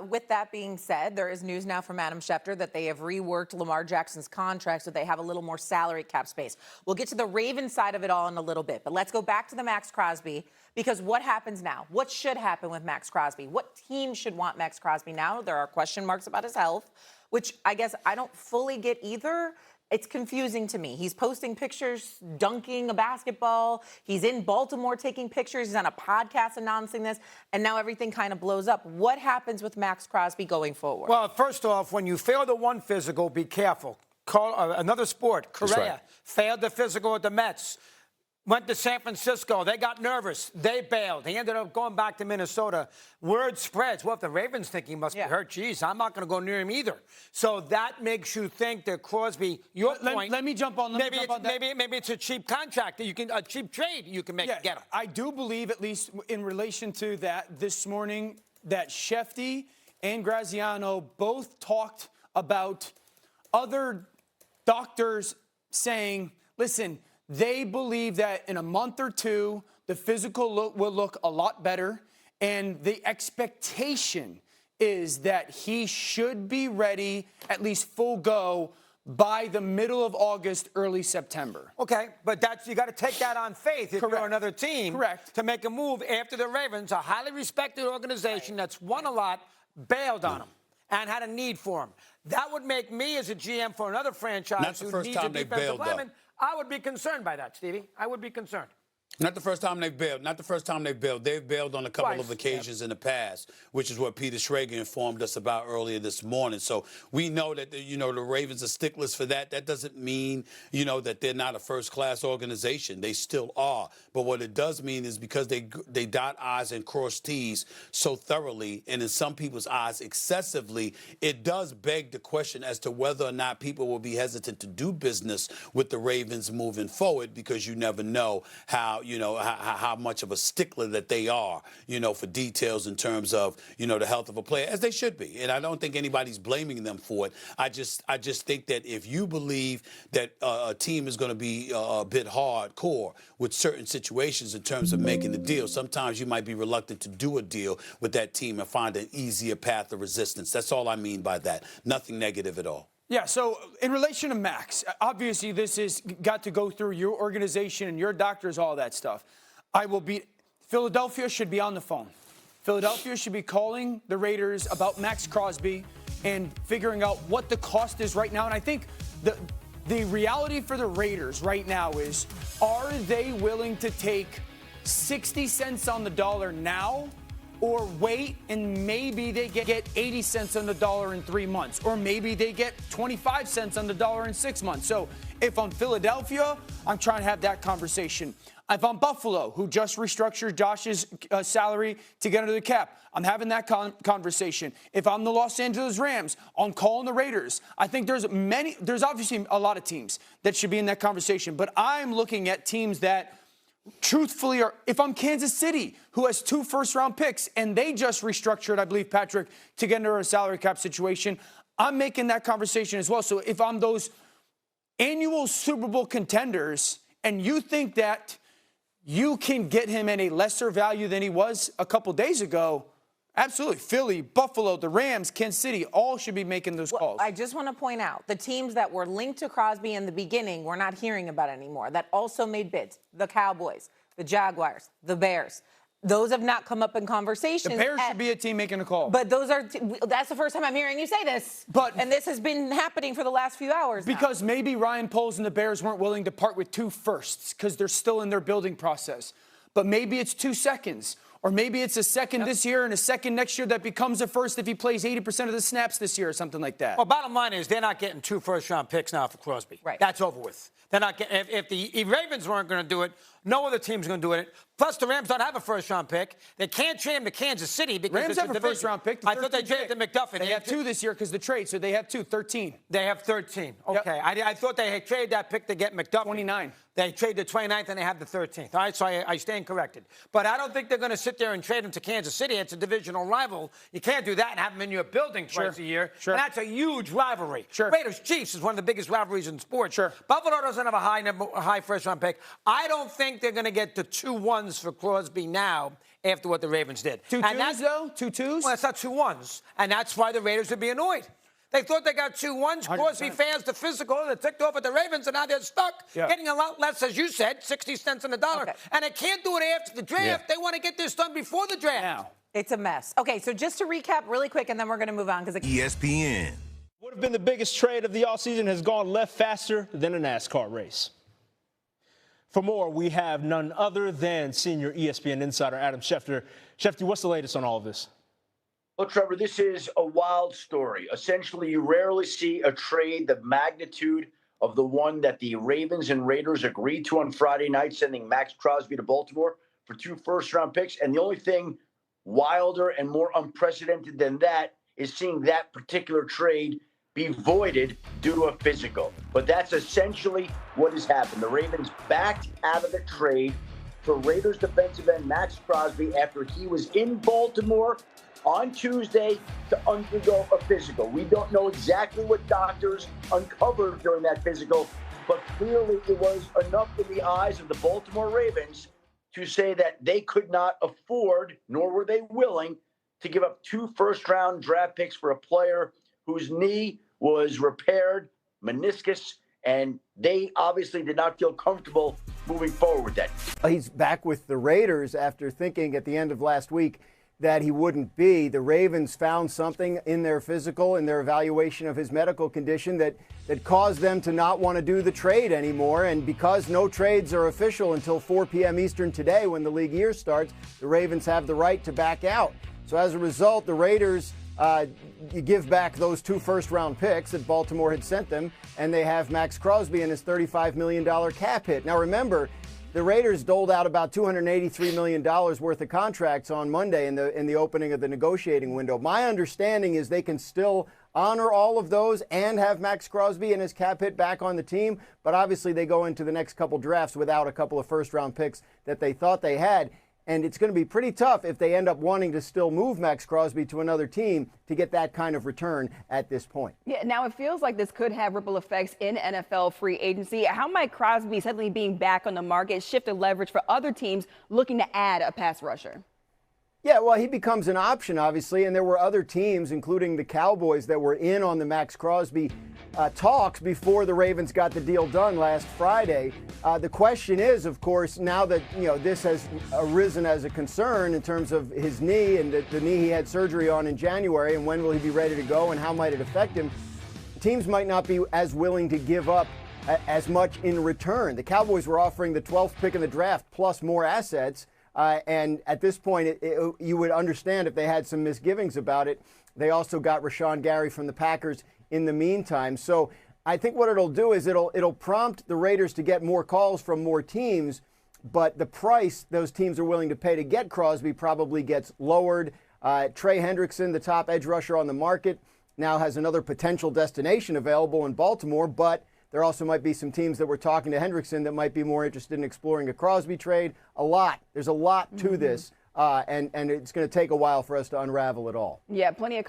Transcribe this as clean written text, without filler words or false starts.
With that being said, there is news now from Adam Schefter that they have reworked Lamar Jackson's contract so they have a little more salary cap space. We'll get to the Ravens side of it all in a little bit, but let's go back to the Maxx Crosby, because what happens now? What should happen with Maxx Crosby? What team should want Maxx Crosby now? There are question marks about his health, which I guess I don't fully get either. It's confusing to me. He's posting pictures, dunking a basketball. He's in Baltimore taking pictures. He's on a podcast announcing this. And now everything kind of blows up. What happens with Maxx Crosby going forward? Well, first off, when you fail the one physical, be careful. Call another sport. Correa failed the physical at the Mets. Went to San Francisco. They got nervous. They bailed. He ended up going back to Minnesota. Word spreads. Well, if the Ravens think he must be hurt, geez, I'm not going to go near him either. So that makes you think that Crosby, your point. Let me jump on. Maybe it's a cheap contract that you can, a cheap trade you can make to get him. I do believe, at least in relation to that this morning, that Schefter and Graziano both talked about other doctors saying, listen, they believe that in a month or two, the physical look will look a lot better. And the expectation is that he should be ready, at least full go, by the middle of August, early September. Okay, but you got to take that on faith if you're another team. Correct. To make a move after the Ravens, a highly respected organization that's won a lot, bailed on him and had a need for him. That would make me, as a GM for another franchise who needs a defensive lineman, I would be concerned by that, Stevie. I would be concerned. Not the first time they've bailed. Not the first time they've bailed. They've bailed on a couple of occasions in the past, which is what Peter Schrager informed us about earlier this morning. So we know that, the Ravens are sticklers for that. That doesn't mean, that they're not a first-class organization. They still are. But what it does mean is because they dot I's and cross T's so thoroughly, and in some people's eyes excessively, it does beg the question as to whether or not people will be hesitant to do business with the Ravens moving forward, because you never know how much of a stickler that they are, for details in terms of, the health of a player, as they should be. And I don't think anybody's blaming them for it. I just think that if you believe that a team is going to be a bit hardcore with certain situations in terms of making the deal, sometimes you might be reluctant to do a deal with that team and find an easier path of resistance. That's all I mean by that. Nothing negative at all. Yeah, so in relation to Maxx, obviously this has got to go through your organization and your doctors, all that stuff. Philadelphia should be on the phone. Philadelphia should be calling the Raiders about Maxx Crosby and figuring out what the cost is right now. And I think the reality for the Raiders right now is, are they willing to take 60 cents on the dollar now, or wait and maybe they get 80 cents on the dollar in 3 months, or maybe they get 25 cents on the dollar in 6 months? So if I'm Philadelphia, I'm trying to have that conversation. If I'm Buffalo, who just restructured Josh's salary to get under the cap, I'm having that conversation. If I'm the Los Angeles Rams, I'm calling the Raiders. I think there's obviously a lot of teams that should be in that conversation, but I'm looking at teams that truthfully if I'm Kansas City, who has 2 first-round picks, and they just restructured, I believe, Patrick, to get into a salary cap situation, I'm making that conversation as well. So if I'm those annual Super Bowl contenders and you think that you can get him at a lesser value than he was a couple days ago, absolutely. Philly, Buffalo, the Rams, Kansas City, all should be making those calls. I just want to point out, the teams that were linked to Crosby in the beginning, we're not hearing about anymore, that also made bids. The Cowboys, the Jaguars, the Bears. Those have not come up in conversations. The Bears should be a team making a call. But that's the first time I'm hearing you say this. And this has been happening for the last few hours because maybe Ryan Poles and the Bears weren't willing to part with 2 firsts because they're still in their building process. But maybe it's 2 seconds. Or maybe it's a second this year and a second next year that becomes a first if he plays 80% of the snaps this year or something like that. Well, bottom line is they're not getting 2 first-round picks now for Crosby. Right. That's over with. They're not getting, if the Ravens weren't going to do it, no other team's going to do it. Plus, the Rams don't have a first-round pick. They can't trade him to Kansas City because Rams have a first-round pick. I thought they traded to McDuffie. They have 2 this year because the trade, so they have 13. They have 13. Okay. Yep. I thought they had traded that pick to get McDuffie. 29. They traded the 29th and they have the 13th. All right, so I stand corrected. But I don't think they're going to sit there and trade him to Kansas City. It's a divisional rival. You can't do that and have him in your building twice a year. Sure. And that's a huge rivalry. Sure. Raiders-Chiefs is one of the biggest rivalries in sports. Sure. Buffalo doesn't have a high first-round pick. I don't think they're going to get the 2 ones for Crosby now after what the Ravens did. Two And twos, though? 2 2s? Well, it's not 2 1s. And that's why the Raiders would be annoyed. They thought they got 2 1s. 100%. Crosby fans the physical, and they ticked off at the Ravens, and now they're stuck, Yeah. getting a lot less, as you said, 60 cents on the dollar. Okay. And they can't do it after the draft. Yeah. They want to get this done before the draft. Now. It's a mess. Okay, so just to recap really quick, and then we're going to move on because ESPN. Would have been the biggest trade of the offseason has gone left faster than a NASCAR race. For more, we have none other than senior ESPN insider Adam Schefter. Schefter, what's the latest on all of this? Well, Trevor, this is a wild story. Essentially, you rarely see a trade the magnitude of the one that the Ravens and Raiders agreed to on Friday night, sending Maxx Crosby to Baltimore for 2 first-round picks. And the only thing wilder and more unprecedented than that is seeing that particular trade be voided due to a physical. But that's essentially what has happened. The Ravens backed out of the trade for Raiders defensive end Maxx Crosby after he was in Baltimore on Tuesday to undergo a physical. We don't know exactly what doctors uncovered during that physical, but clearly it was enough in the eyes of the Baltimore Ravens to say that they could not afford, nor were they willing, to give up 2 first-round draft picks for a player whose knee was repaired, meniscus, and they obviously did not feel comfortable moving forward with that. He's back with the Raiders after thinking at the end of last week that he wouldn't be. The Ravens found something in their physical, in their evaluation of his medical condition that caused them to not want to do the trade anymore. And because no trades are official until 4 p.m. Eastern today when the league year starts, the Ravens have the right to back out. So as a result, the Raiders you give back those 2 first-round picks that Baltimore had sent them, and they have Maxx Crosby and his $35 million cap hit. Now remember, the Raiders doled out about $283 million worth of contracts on Monday in the opening of the negotiating window. My understanding is they can still honor all of those and have Maxx Crosby and his cap hit back on the team, but obviously they go into the next couple drafts without a couple of first-round picks that they thought they had. And it's going to be pretty tough if they end up wanting to still move Maxx Crosby to another team to get that kind of return at this point. Yeah, now it feels like this could have ripple effects in NFL free agency. How might Crosby suddenly being back on the market shift the leverage for other teams looking to add a pass rusher? Yeah, well, he becomes an option, obviously, and there were other teams, including the Cowboys, that were in on the Maxx Crosby talks before the Ravens got the deal done last Friday. The question is, of course, now that this has arisen as a concern in terms of his knee and the knee he had surgery on in January, and when will he be ready to go and how might it affect him, teams might not be as willing to give up as much in return. The Cowboys were offering the 12th pick in the draft plus more assets. And at this point, you would understand if they had some misgivings about it. They also got Rashawn Gary from the Packers in the meantime. So I think what it'll do is it'll prompt the Raiders to get more calls from more teams, but the price those teams are willing to pay to get Crosby probably gets lowered. Trey Hendrickson, the top edge rusher on the market, now has another potential destination available in Baltimore, but there also might be some teams that were talking to Hendrickson that might be more interested in exploring a Crosby trade. There's a lot to this, and it's going to take a while for us to unravel it all. Yeah, plenty of